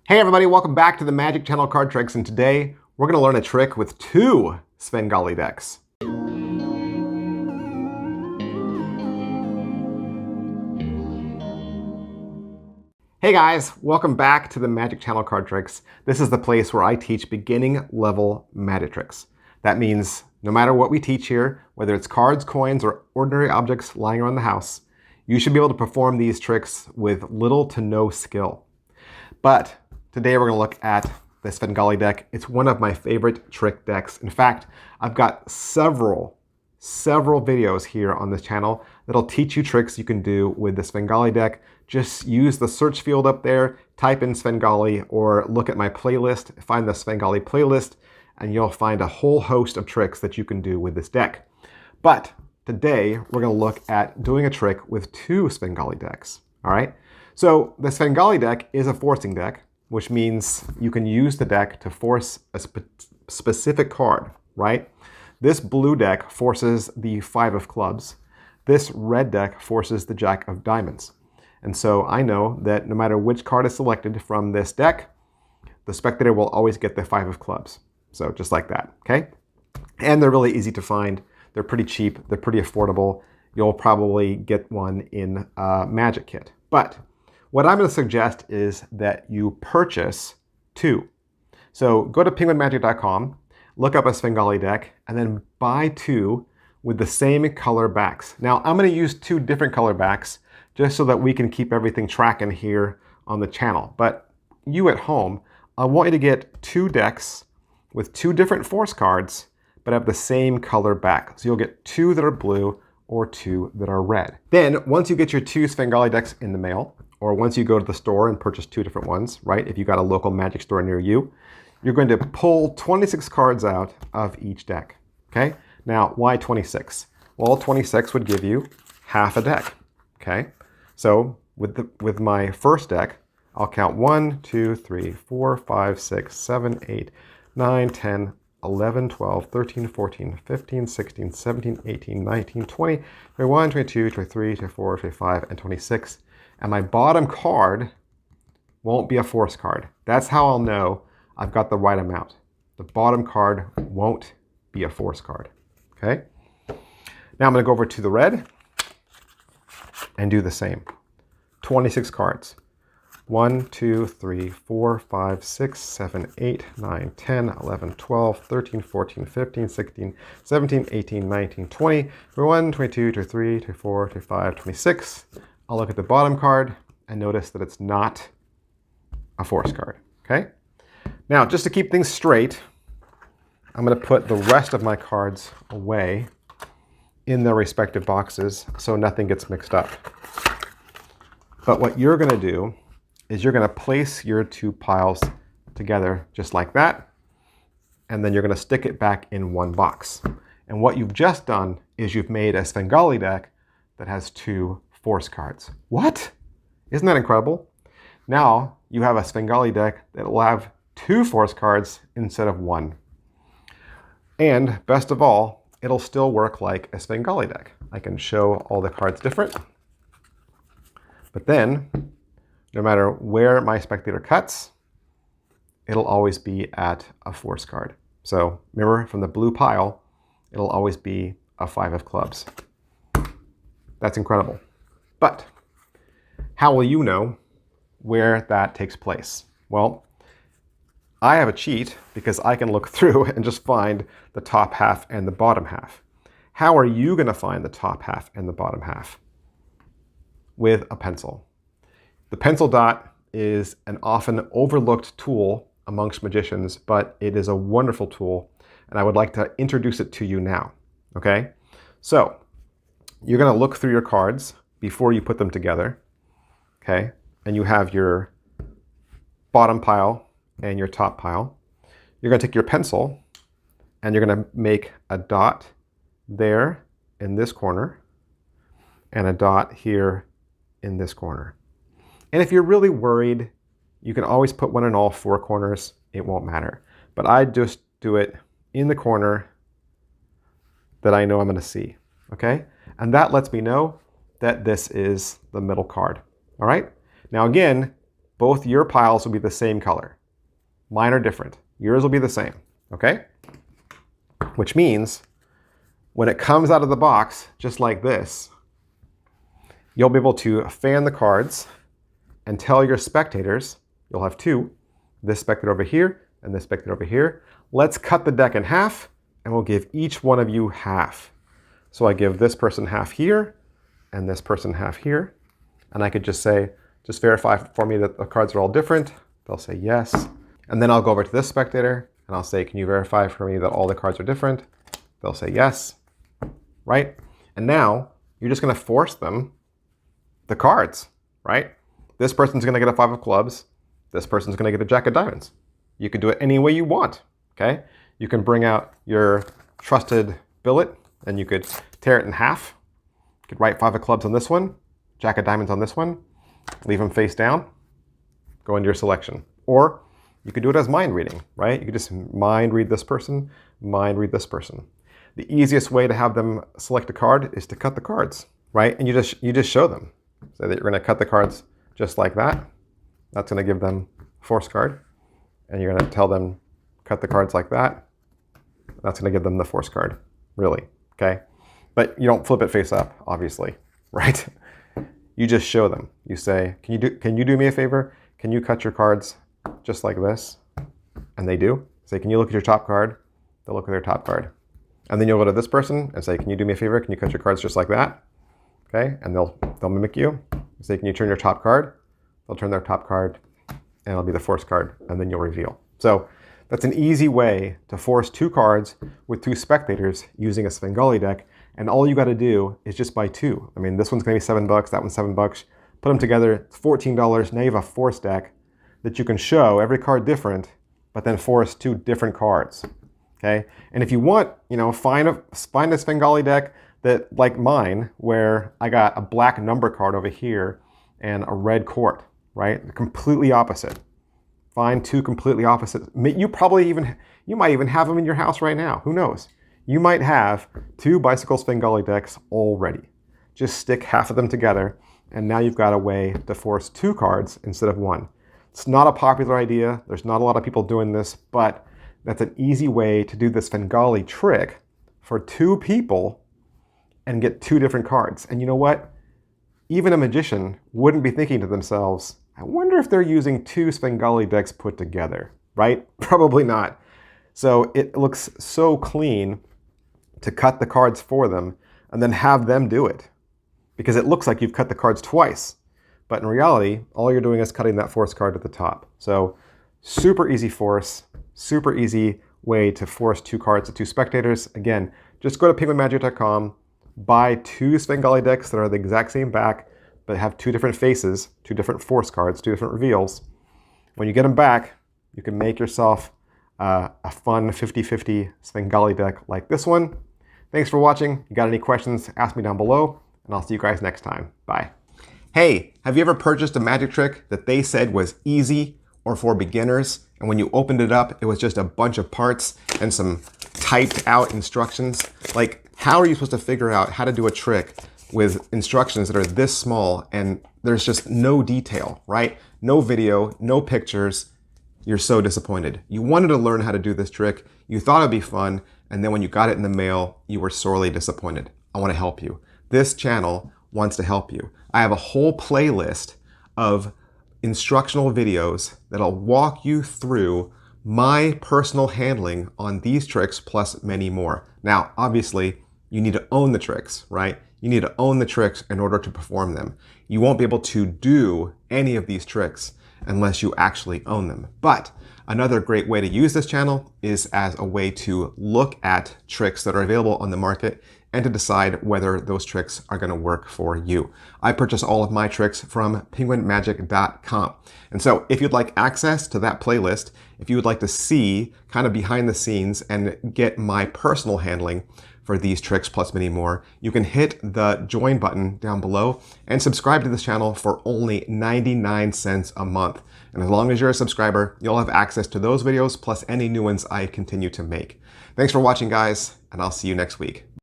Hey everybody, welcome back to the Magic Channel Card Tricks, and today we're going to learn a trick with two Svengali decks. Hey guys, welcome back to the Magic Channel Card Tricks. This is the place where I teach beginning level magic tricks. That means no matter what we teach here, whether it's cards, coins, or ordinary objects lying around the house, you should be able to perform these tricks with little to no skill. But today we're going to look at the Svengali deck. It's one of my favorite trick decks. In fact, I've got several videos here on this channel that'll teach you tricks you can do with the Svengali deck. Just use the search field up there, type in Svengali, or look at my playlist, find the Svengali playlist, and you'll find a whole host of tricks that you can do with this deck. But today we're going to look at doing a trick with two Svengali decks. All right. So the Svengali deck is a forcing deck, which means you can use the deck to force a specific card, right? This blue deck forces the 5 of clubs. This red deck forces the Jack of diamonds. And so I know that no matter which card is selected from this deck, the spectator will always get the 5 of clubs. So just like that, okay? And they're really easy to find. They're pretty cheap. They're pretty affordable. You'll probably get one in a magic kit. But what I'm going to suggest is that you purchase two. So go to penguinmagic.com, look up a Svengali deck, and then buy two with the same color backs. Now, I'm going to use two different color backs just so that we can keep everything tracking here on the channel. But you at home, I want you to get two decks with two different force cards, but have the same color back. So you'll get two that are blue or two that are red. Then, once you get your two Svengali decks in the mail, or once you go to the store and purchase two different ones, right? If you got a local magic store near you, you're going to pull 26 cards out of each deck, okay? Now, why 26? Well, 26 would give you half a deck, okay? So with my first deck, I'll count 1, 2, 3, 4, 5, 6, 7, 8, 9, 10, 11, 12, 13, 14, 15, 16, 17, 18, 19, 20, 21, 22, 23, 24, 25, and 26. And my bottom card won't be a force card. That's how I'll know I've got the right amount. The bottom card won't be a force card, okay? Now I'm gonna go over to the red and do the same. 26 cards. 1, 2, 3, 4, 5, 6, 7, 8, 9, 10, 11, 12, 13, 14, 15, 16, 17, 18, 19, 20, 21, 22, 23, 24, 25, 26. I'll look at the bottom card and notice that it's not a force card, okay? Now, just to keep things straight, I'm going to put the rest of my cards away in their respective boxes so nothing gets mixed up. But what you're going to do is you're going to place your two piles together just like that, and then you're going to stick it back in one box. And what you've just done is you've made a Svengali deck that has two force cards. What? Isn't that incredible? Now you have a Svengali deck that will have two force cards instead of one. And best of all, it'll still work like a Svengali deck. I can show all the cards different. But then, no matter where my spectator cuts, it'll always be at a force card. So remember, from the blue pile, it'll always be a 5 of clubs. That's incredible. But how will you know where that takes place? Well, I have a cheat because I can look through and just find the top half and the bottom half. How are you going to find the top half and the bottom half? With a pencil. The pencil dot is an often overlooked tool amongst magicians, but it is a wonderful tool, and I would like to introduce it to you now, okay? So, you're going to look through your cards before you put them together, okay? And you have your bottom pile and your top pile. You're going to take your pencil and you're going to make a dot there in this corner and a dot here in this corner. And if you're really worried, you can always put one in all 4 corners. It won't matter. But I just do it in the corner that I know I'm going to see, okay? And that lets me know that this is the middle card, all right? Now again, both your piles will be the same color. Mine are different. Yours will be the same, okay? Which means when it comes out of the box, just like this, you'll be able to fan the cards and tell your spectators, you'll have two, this spectator over here and this spectator over here, let's cut the deck in half and we'll give each one of you half. So I give this person half here and this person half here. And I could just say, just verify for me that the cards are all different. They'll say yes. And then I'll go over to this spectator and I'll say, can you verify for me that all the cards are different? They'll say yes, right? And now you're just gonna force them the cards, right? This person's gonna get a 5 of clubs. This person's gonna get a jack of diamonds. You could do it any way you want, okay? You can bring out your trusted billet and you could tear it in half. You could write 5 of clubs on this one, jack of diamonds on this one, leave them face down, go into your selection. Or you could do it as mind reading, right? You could just mind read this person, mind read this person. The easiest way to have them select a card is to cut the cards, right? And you just show them. So that you're gonna cut the cards just like that. That's gonna give them a force card. And you're gonna tell them, cut the cards like that. That's gonna give them the force card, really, okay? But you don't flip it face up, obviously, right? You just show them. You say, can you do me a favor? Can you cut your cards just like this? And they do. Say, can you look at your top card? They'll look at their top card. And then you'll go to this person and say, can you do me a favor? Can you cut your cards just like that? Okay, and they'll mimic you. Say, can you turn your top card? They'll turn their top card and it'll be the force card, and then you'll reveal. So that's an easy way to force 2 cards with 2 spectators using a Svengali deck. And all you got to do is just buy 2. I mean, this one's going to be $7, that one's $7. Put them together, it's $14. Now you have a force deck that you can show every card different, but then force 2 different cards. Okay, and if you want, find a Svengali deck that, like mine, where I got a black number card over here and a red court, right? Completely opposite. Find 2 completely opposite. You might even have them in your house right now. Who knows? You might have 2 bicycle Svengali decks already. Just stick half of them together, and now you've got a way to force 2 cards instead of 1. It's not a popular idea. There's not a lot of people doing this, but that's an easy way to do the Svengali trick for 2 people and get 2 different cards. And you know what? Even a magician wouldn't be thinking to themselves, I wonder if they're using 2 Svengali decks put together, right? Probably not. So it looks so clean to cut the cards for them and then have them do it, because it looks like you've cut the cards twice. But in reality, all you're doing is cutting that force card at the top. So super easy force, super easy way to force 2 cards to 2 spectators. Again, just go to penguinmagic.com, buy 2 Svengali decks that are the exact same back, but have 2 different faces, 2 different force cards, 2 different reveals. When you get them back, you can make yourself a fun 50-50 Svengali deck like this one. Thanks for watching. If you got any questions, ask me down below, and I'll see you guys next time. Bye. Hey, have you ever purchased a magic trick that they said was easy or for beginners, and when you opened it up, it was just a bunch of parts and some typed out instructions? Like, how are you supposed to figure out how to do a trick with instructions that are this small and there's just no detail, right? No video, no pictures. You're so disappointed. You wanted to learn how to do this trick. You thought it'd be fun. And then when you got it in the mail, you were sorely disappointed. I want to help you. This channel wants to help you. I have a whole playlist of instructional videos that'll walk you through my personal handling on these tricks plus many more. Now, obviously, you need to own the tricks, right? You need to own the tricks in order to perform them. You won't be able to do any of these tricks unless you actually own them. But another great way to use this channel is as a way to look at tricks that are available on the market and to decide whether those tricks are going to work for you. I purchase all of my tricks from penguinmagic.com. And so if you'd like access to that playlist, if you would like to see kind of behind the scenes and get my personal handling for these tricks plus many more, you can hit the join button down below and subscribe to this channel for only 99 cents a month. And as long as you're a subscriber, you'll have access to those videos plus any new ones I continue to make. Thanks for watching, guys, and I'll see you next week. Bye.